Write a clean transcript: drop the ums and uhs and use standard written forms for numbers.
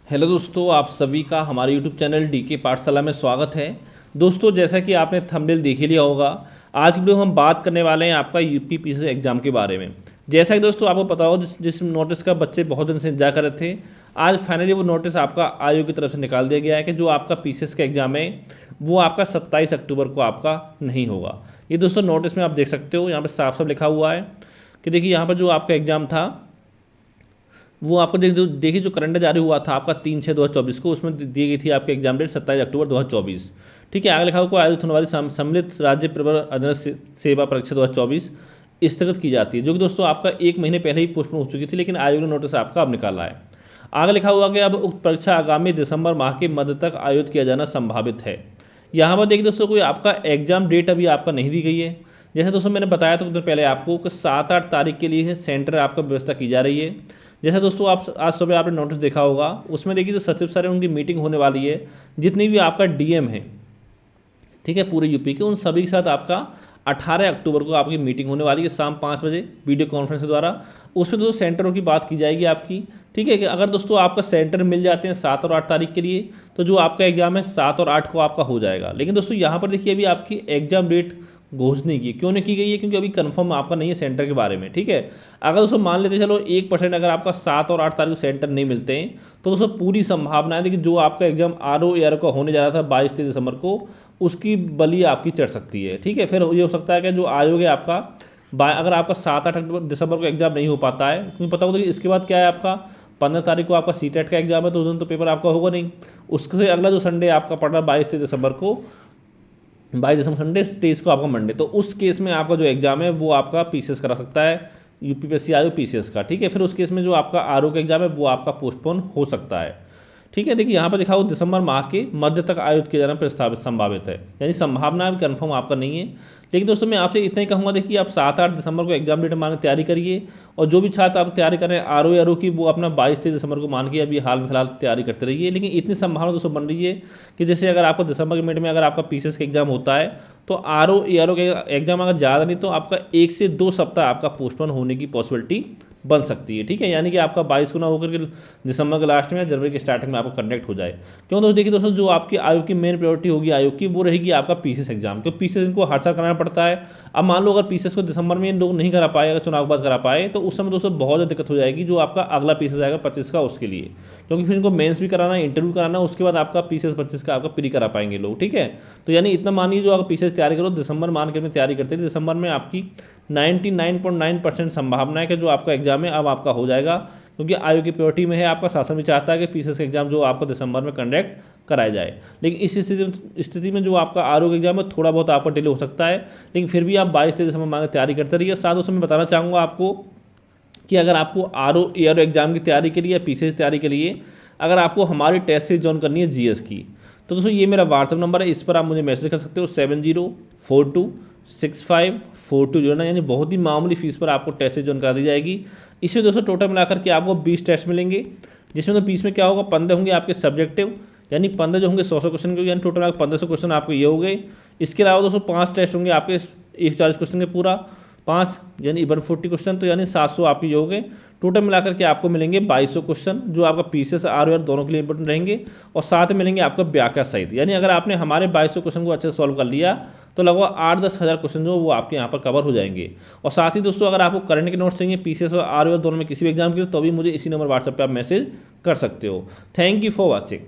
Hello दोस्तों, आप सभी का हमारे यूट्यूब चैनल डीके पाठशाला में स्वागत है। दोस्तों, जैसा कि आपने थंबनेल देख ही लिया होगा, आज की वीडियो हम बात करने वाले हैं आपका यूपी पीसीएस एग्जाम के बारे में। जैसा कि दोस्तों आपको पता हो, जिस नोटिस का बच्चे बहुत दिन से इंतजार कर रहे थे, आज फाइनली वो नोटिस आपका आयोग की तरफ से निकाल दिया गया है कि जो आपका पीसीएस का एग्जाम है वो आपका 27 अक्टूबर को आपका नहीं होगा। ये दोस्तों नोटिस में आप देख सकते हो, यहाँ पर साफ साफ लिखा हुआ है कि देखिए यहाँ पर जो आपका एग्जाम था वो आपको देखिए जो करंट जारी हुआ था आपका 3/6/2024 को, उसमें दी गई थी आपके एग्जाम डेट 27 अक्टूबर 2024। ठीक है, आगे लिखा हुआ को आयोजित होने वाली सम्मिलित राज्य प्रवर अधीनस्थ सेवा परीक्षा 2024 स्थगित की जाती है, जो कि दोस्तों आपका एक महीने पहले ही पोस्टपोन हो चुकी थी, लेकिन आयोग ने नोटिस आपका अब निकाला है। आगे लिखा हुआ कि अब उक्त परीक्षा आगामी दिसंबर माह के मध्य तक आयोजित किया जाना संभावित है। यहाँ पर देखिए दोस्तों, कोई आपका एग्जाम डेट अभी आपका नहीं दी गई है। जैसे दोस्तों मैंने बताया था कुछ दिन पहले आपको कि 7-8 तारीख के लिए सेंटर आपका व्यवस्था की जा रही है। जैसे दोस्तों आप आज सुबह आपने नोटिस देखा होगा, उसमें देखिए जो सचिव सर है उनकी मीटिंग होने वाली है, जितनी भी आपका डीएम है, ठीक है, पूरे यूपी के, उन सभी के साथ आपका 18 अक्टूबर को आपकी मीटिंग होने वाली है शाम 5 बजे वीडियो कॉन्फ्रेंस के द्वारा। उसमें दोस्तों सेंटरों की बात की जाएगी आपकी। ठीक है कि अगर दोस्तों आपका सेंटर मिल जाते हैं 7 और 8 तारीख के लिए, तो जो आपका एग्जाम है 7 और 8 को आपका हो जाएगा। लेकिन दोस्तों यहाँ पर देखिए अभी आपकी एग्जाम डेट घोषणा नहीं की, क्यों नहीं की गई है? क्योंकि अभी कंफर्म आपका नहीं है सेंटर के बारे में। ठीक है, अगर दोस्तों मान लेते चलो 1% अगर आपका 7 और 8 तारीख को सेंटर नहीं मिलते हैं, तो दोस्तों पूरी संभावना है कि जो आपका एग्जाम RO का होने जा रहा था 22-23 दिसंबर को, उसकी बलि आपकी चढ़ सकती है। ठीक है, फिर ये हो सकता है कि जो आयोग है आपका अगर आपका 7-8 दिसंबर को एग्जाम नहीं हो पाता है, क्योंकि पता होता है कि इसके बाद क्या है, आपका 15 तारीख को आपका सीटेट का एग्जाम है, तो उस दिन तो पेपर आपका होगा नहीं। उससे अगला जो संडे आपका पड़ रहा है 22-23 दिसंबर को, 22 दिसंबर संडे, 23 को आपका मंडे, तो उस केस में आपका जो एग्जाम है वो आपका पीसीएस करा सकता है, यूपीपीएससी आयोग पीसीएस का। ठीक है, फिर उस केस में जो आपका आरओ का एग्जाम है वो आपका पोस्टपोन हो सकता है। ठीक है, देखिए यहाँ पर लिखा हुआ दिसंबर माह के मध्य तक आयोजित किया जाना प्रस्तावित संभावित है, यानी संभावना अभी कन्फर्म आपका नहीं है। लेकिन दोस्तों मैं आपसे इतना ही कहूँगा, देखिए आप 7-8 दिसंबर को एग्जाम डेट मान के तैयारी करिए, और जो भी छात्र आप तैयारी कर रहे हैं RO की, वो अपना 22-23 दिसंबर को मान के अभी हाल फिलहाल तैयारी करते रहिए। लेकिन इतनी संभावना दोस्तों बन रही है कि जैसे अगर आपको दिसंबर के मिड में अगर आपका पीसीएस का एग्जाम होता है, तो RO के एग्जाम अगर ज़्यादा नहीं तो आपका 1 से 2 सप्ताह आपका पोस्टपोन होने की पॉसिबिलिटी बन सकती है। ठीक है, यानी कि आपका 22 को ना होकर के दिसंबर के लास्ट में या जनवरी के स्टार्टिंग में आपको कंडक्ट हो जाए। क्यों दोस्तों? देखिए दोस्तों, जो आपकी आयोग की मेन प्रायोरिटी होगी आयोग की, वो रहेगी आपका पीसीएस एग्जाम, क्योंकि पीसीएस इनको हर साल कराना पड़ता है। अब मान लो अगर पीसीएस को दिसंबर में लोग नहीं करा पाए, अगर चुनाव के बाद करा पाए, तो उस समय दोस्तों बहुत ज़्यादा दिक्कत हो जाएगी जो आपका अगला पीसीएस आएगा 25 का, उसके लिए, क्योंकि फिर इनको मेंस भी कराना है, इंटरव्यू कराना है, उसके बाद आपका पीसीएस 25 का आपका प्री करा पाएंगे लोग। ठीक है, तो यानी इतना मानिए जो आप पीसीएस तैयारी करो, दिसंबर मान के में तैयारी करते थे, दिसंबर में आपकी 99.9% संभावना है कि जो आपका एग्जाम है अब आपका हो जाएगा, क्योंकि आयोग की प्रायोरिटी में है। आपका शासन भी चाहता है कि पीसीएस का एग्जाम जो आपको दिसंबर में कंडक्ट कराया जाए। लेकिन इस स्थिति में जो आपका आयोग एग्जाम है थोड़ा बहुत आपका डिले हो सकता है, लेकिन फिर भी आप 22-23 दिसंबर मांगे तैयारी करते रहिए। साथ उसमें बताना चाहूँगा आपको कि अगर आपको RO एग्जाम की तैयारी के लिए या पीसीएस की तैयारी के लिए अगर आपको हमारी टेस्ट सीरीज ज्वाइन करनी है जीएस की, तो दोस्तों ये मेरा व्हाट्सअप नंबर है, इस पर आप मुझे मैसेज कर सकते हो 7042654209, यानी बहुत ही मामूली फीस पर आपको टेस्ट सीरीज ज्वाइन करा दी जाएगी। इसमें दोस्तों टोटल मिलाकर के आपको 20 टेस्ट मिलेंगे, जिसमें तो 20 में क्या होगा, 15 होंगे आपके सब्जेक्टिव, यानी 15 जो होंगे 100 क्वेश्चन के, यानी टोटल 1500 क्वेश्चन आपके ये हो गए। इसके अलावा दोस्तों 5 टेस्ट होंगे आपके 140 क्वेश्चन के, पूरा 5 यानी 140 क्वेश्चन, तो यानी 700 आपके ये हो गए। टोटल मिलाकर के आपको मिलेंगे 2200 क्वेश्चन, जो आपका पीसीएस RO दोनों के लिए इंपॉर्टेंट रहेंगे, और साथ में मिलेंगे आपका व्याख्या सहित। यानी अगर आपने हमारे 2200 क्वेश्चन को अच्छे से सॉल्व कर लिया, तो लगभग 8-10 हज़ार क्वेश्चन जो वो आपके यहाँ पर कवर हो जाएंगे। और साथ ही दोस्तों अगर आपको करंट के नोट्स चाहिए पीसीएस और RO दोनों में किसी भी एग्जाम के लिए, तो भी मुझे इसी नंबर व्हाट्सएप पर आप मैसेज कर सकते हो। Thank you for watching.